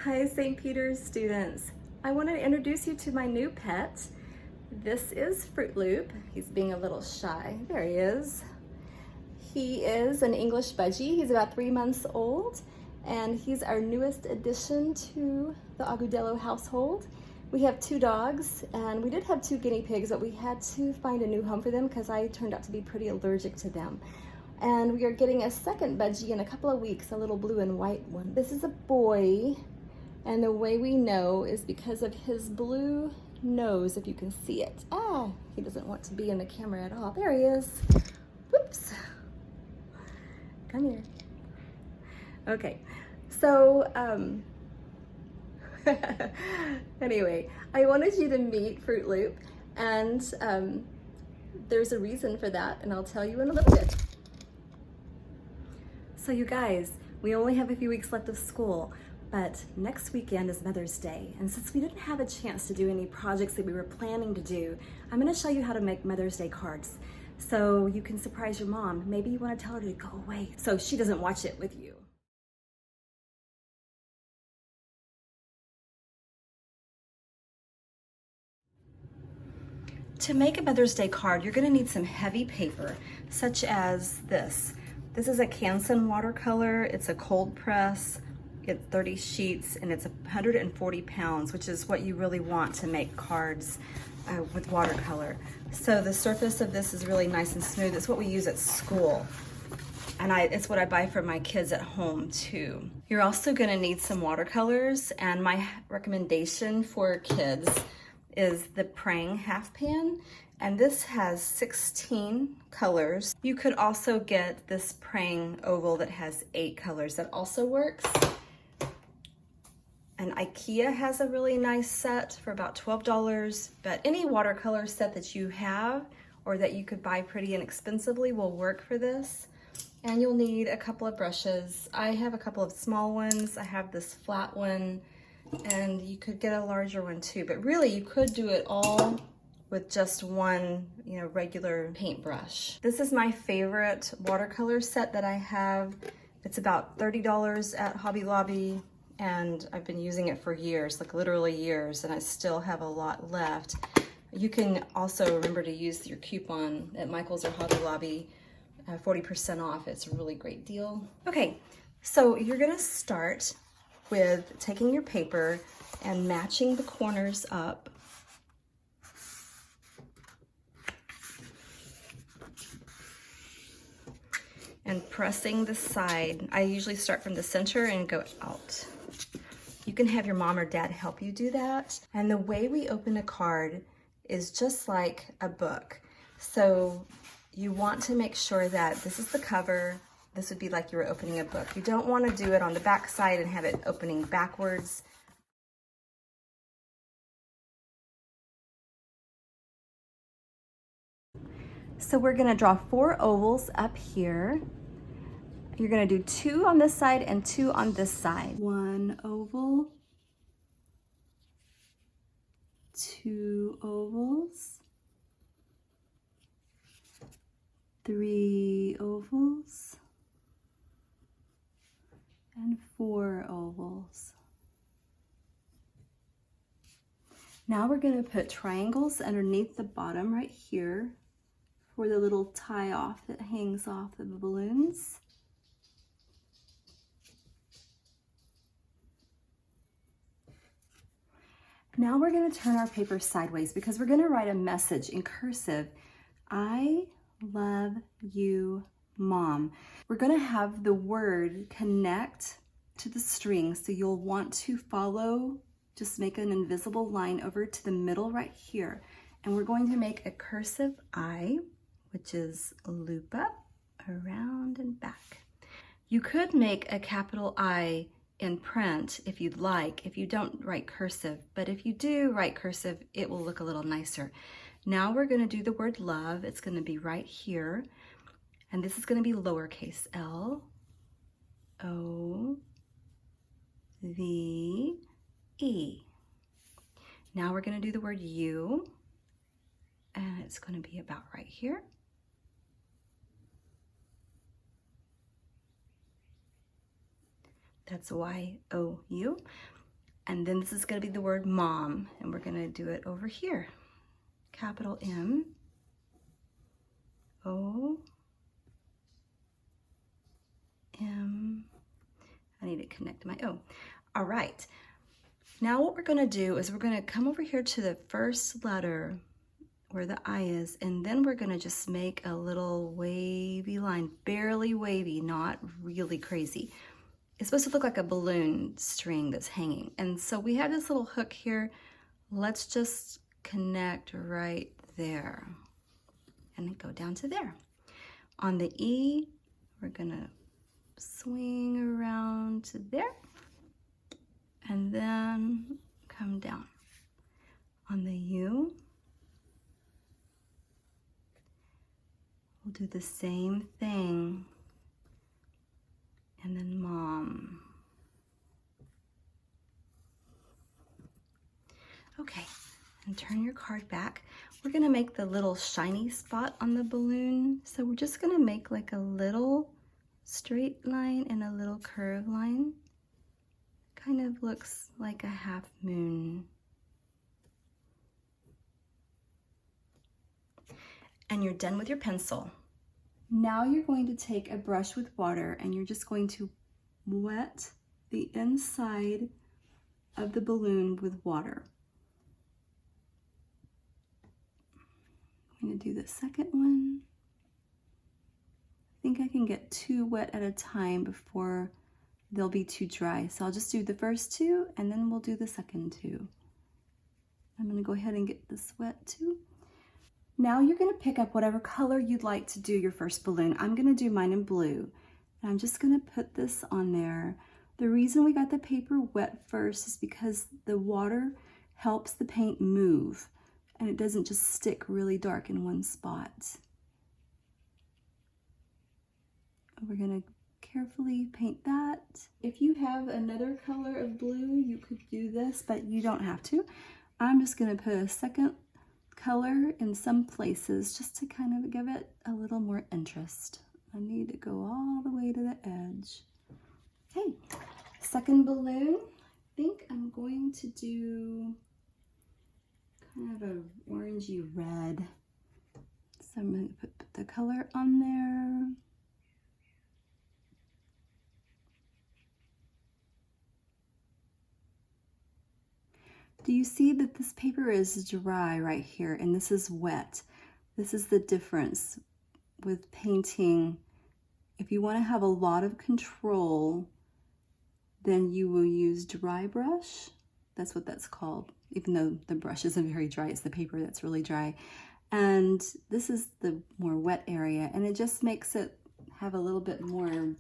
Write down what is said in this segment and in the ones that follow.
Hi, St. Peter's students. I want to introduce you to my new pet. This is Fruit Loop. He's being a little shy. There he is. He is an English budgie. He's about 3 months old, and he's our newest addition to the Agudelo household. We have 2 dogs, and we did have 2 guinea pigs, but we had to find a new home for them because I turned out to be pretty allergic to them. And we are getting a second budgie in a couple of weeks, a little blue and white one. This is a boy. And the way we know is because of his blue nose, if you can see it. He doesn't want to be in the camera at all. There he is. Whoops. Come here. Okay, so anyway, I wanted you to meet Fruit Loop, and there's a reason for that, and I'll tell you in a little bit. So you guys, we only have a few weeks left of school. But next weekend is Mother's Day, and since we didn't have a chance to do any projects that we were planning to do, I'm gonna show you how to make Mother's Day cards so you can surprise your mom. Maybe you wanna tell her to go away so she doesn't watch it with you. To make a Mother's Day card, you're gonna need some heavy paper, such as this. This is a Canson watercolor, it's a cold press. It's 30 sheets and it's 140 pounds, which is what you really want to make cards with watercolor. So the surface of this is really nice and smooth. It's what we use at school. And it's what I buy for my kids at home too. You're also gonna need some watercolors, and my recommendation for kids is the Prang half pan. And this has 16 colors. You could also get this Prang oval that has 8 colors. That also works. And IKEA has a really nice set for about $12, but any watercolor set that you have or that you could buy pretty inexpensively will work for this. And you'll need a couple of brushes. I have a couple of small ones. I have this flat one, and you could get a larger one too. But really, you could do it all with just one, regular paintbrush. This is my favorite watercolor set that I have. It's about $30 at Hobby Lobby. And I've been using it for years, like literally years, and I still have a lot left. You can also remember to use your coupon at Michael's or Hobby Lobby, 40% off. It's a really great deal. Okay, so you're gonna start with taking your paper and matching the corners up. And pressing the side. I usually start from the center and go out. You can have your mom or dad help you do that. And the way we open a card is just like a book. So you want to make sure that this is the cover. This would be like you were opening a book. You don't want to do it on the back side and have it opening backwards. So we're gonna draw 4 ovals up here. You're gonna do 2 on this side and 2 on this side. 1 oval, 2 ovals, 3 ovals, and 4 ovals. Now we're gonna put triangles underneath the bottom right here for the little tie off that hangs off the balloons. Now we're going to turn our paper sideways because we're going to write a message in cursive. I love you, Mom. We're going to have the word connect to the string, so you'll want to follow, just make an invisible line over to the middle right here. And we're going to make a cursive I, which is loop up, around and back. You could make a capital I in print if you'd like, if you don't write cursive, but if you do write cursive, it will look a little nicer. Now we're gonna do the word love. It's gonna be right here, and this is gonna be lowercase l, O, V, E. Now we're gonna do the word you, and it's gonna be about right here. That's Y-O-U. And then this is going to be the word mom, and we're going to do it over here. Capital M, O, M. I need to connect my O. All right. Now what we're going to do is we're going to come over here to the first letter where the I is, and then we're going to just make a little wavy line, barely wavy, not really crazy. It's supposed to look like a balloon string that's hanging. And so we have this little hook here. Let's just connect right there and then go down to there. On the E, we're gonna swing around to there and then come down. On the U, we'll do the same thing. And then mom. Okay, and turn your card back. We're gonna make the little shiny spot on the balloon. So we're just gonna make like a little straight line and a little curved line. Kind of looks like a half moon. And you're done with your pencil. Now you're going to take a brush with water and you're just going to wet the inside of the balloon with water. I'm going to do the second one. I think I can get 2 wet at a time before they'll be too dry. So I'll just do the first 2 and then we'll do the second 2. I'm going to go ahead and get this wet too. Now you're going to pick up whatever color you'd like to do your first balloon. I'm going to do mine in blue. And I'm just going to put this on there. The reason we got the paper wet first is because the water helps the paint move and it doesn't just stick really dark in one spot. We're going to carefully paint that. If you have another color of blue, you could do this, but you don't have to. I'm just going to put a second color in some places just to kind of give it a little more interest. I need to go all the way to the edge. Okay, second balloon. I think I'm going to do kind of a orangey red. So I'm going to put the color on there. Do you see that this paper is dry right here and this is wet? This is the difference with painting. If you want to have a lot of control, then you will use dry brush. That's what that's called, even though the brush isn't very dry, it's the paper that's really dry. And this is the more wet area, and it just makes it have a little bit more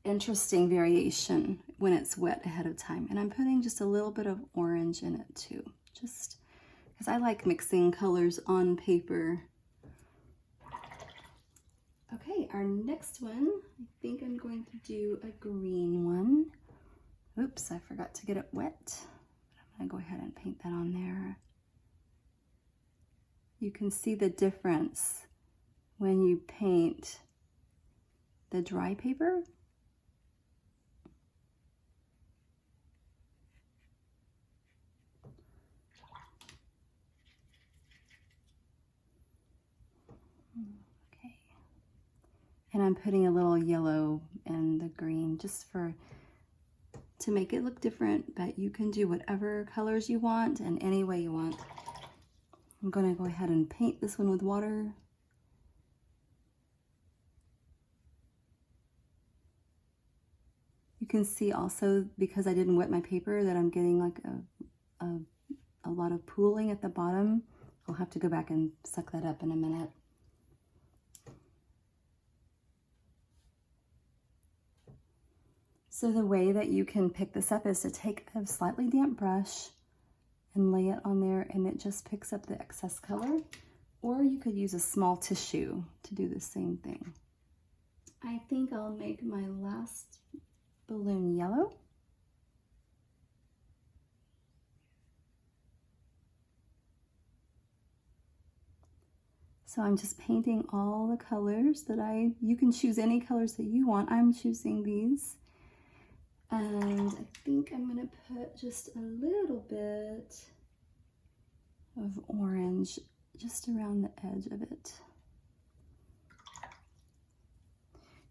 interesting variation when it's wet ahead of time. And I'm putting just a little bit of orange in it too, just because I like mixing colors on paper. Okay, our next one, I think I'm going to do a green one. Oops, I forgot to get it wet. I'm gonna go ahead and paint that on there. You can see the difference when you paint the dry paper. Okay. And I'm putting a little yellow and the green just to make it look different, but you can do whatever colors you want and any way you want. I'm gonna go ahead and paint this one with water. You can see also, because I didn't wet my paper, that I'm getting like a lot of pooling at the bottom. I'll have to go back and suck that up in a minute. So the way that you can pick this up is to take a slightly damp brush and lay it on there, and it just picks up the excess color. Or you could use a small tissue to do the same thing. I think I'll make my last balloon yellow. So I'm just painting all the colors that you can choose any colors that you want. I'm choosing these. And I think I'm gonna put just a little bit of orange just around the edge of it.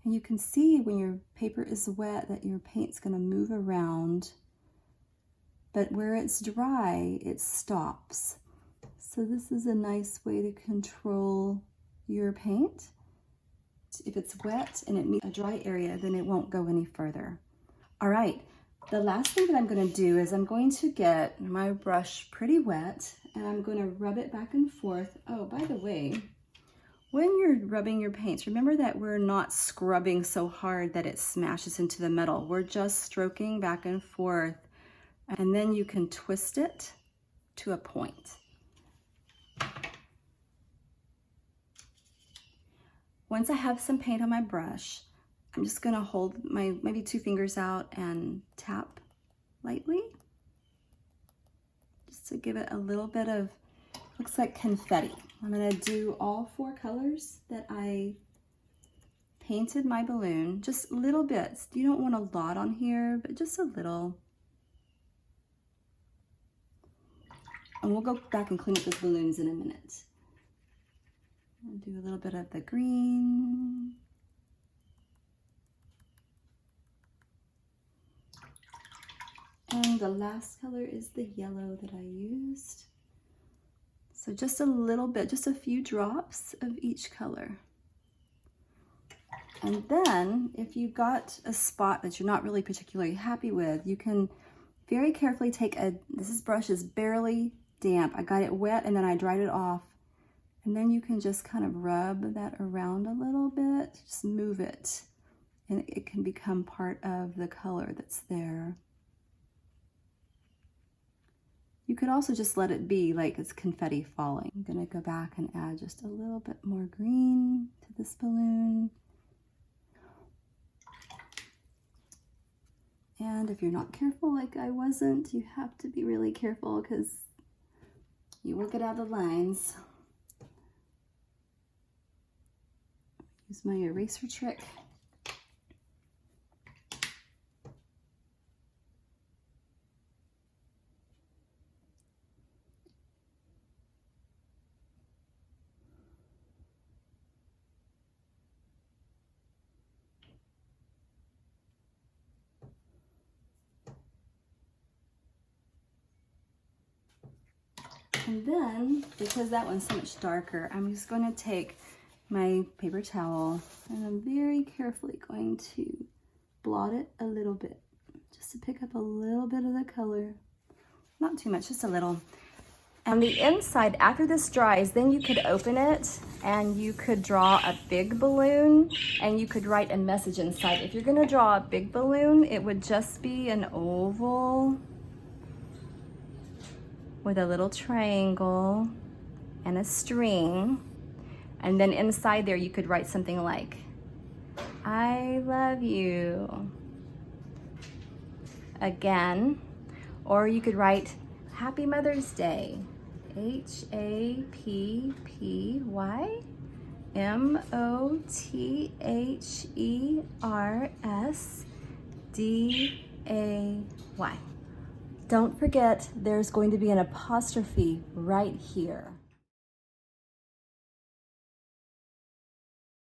And you can see when your paper is wet that your paint's gonna move around, but where it's dry, it stops. So this is a nice way to control your paint. If it's wet and it meets a dry area, then it won't go any further. All right, the last thing that I'm gonna do is I'm going to get my brush pretty wet and I'm gonna rub it back and forth. Oh, by the way, when you're rubbing your paints, remember that we're not scrubbing so hard that it smashes into the metal. We're just stroking back and forth, and then you can twist it to a point. Once I have some paint on my brush, I'm just gonna hold my maybe 2 fingers out and tap lightly, just to give it a little bit of, looks like confetti. I'm gonna do all 4 colors that I painted my balloon, just little bits. You don't want a lot on here, but just a little. And we'll go back and clean up those balloons in a minute. I'll do a little bit of the green. And the last color is the yellow that I used. So just a little bit, just a few drops of each color. And then if you've got a spot that you're not really particularly happy with, you can very carefully take this brush is barely damp. I got it wet and then I dried it off. And then you can just kind of rub that around a little bit, just move it. And it can become part of the color that's there. You could also just let it be like it's confetti falling. I'm gonna go back and add just a little bit more green to this balloon. And if you're not careful like I wasn't, you have to be really careful because you will get out of the lines. Use my eraser trick. And then, because that one's so much darker, I'm just going to take my paper towel and I'm very carefully going to blot it a little bit, just to pick up a little bit of the color. Not too much, just a little. On the inside, after this dries, then you could open it and you could draw a big balloon and you could write a message inside. If you're gonna draw a big balloon, it would just be an oval with a little triangle and a string. And then inside there you could write something like, I love you again. Or you could write, Happy Mother's Day. HAPPYMOTHERSDAY. Don't forget, there's going to be an apostrophe right here.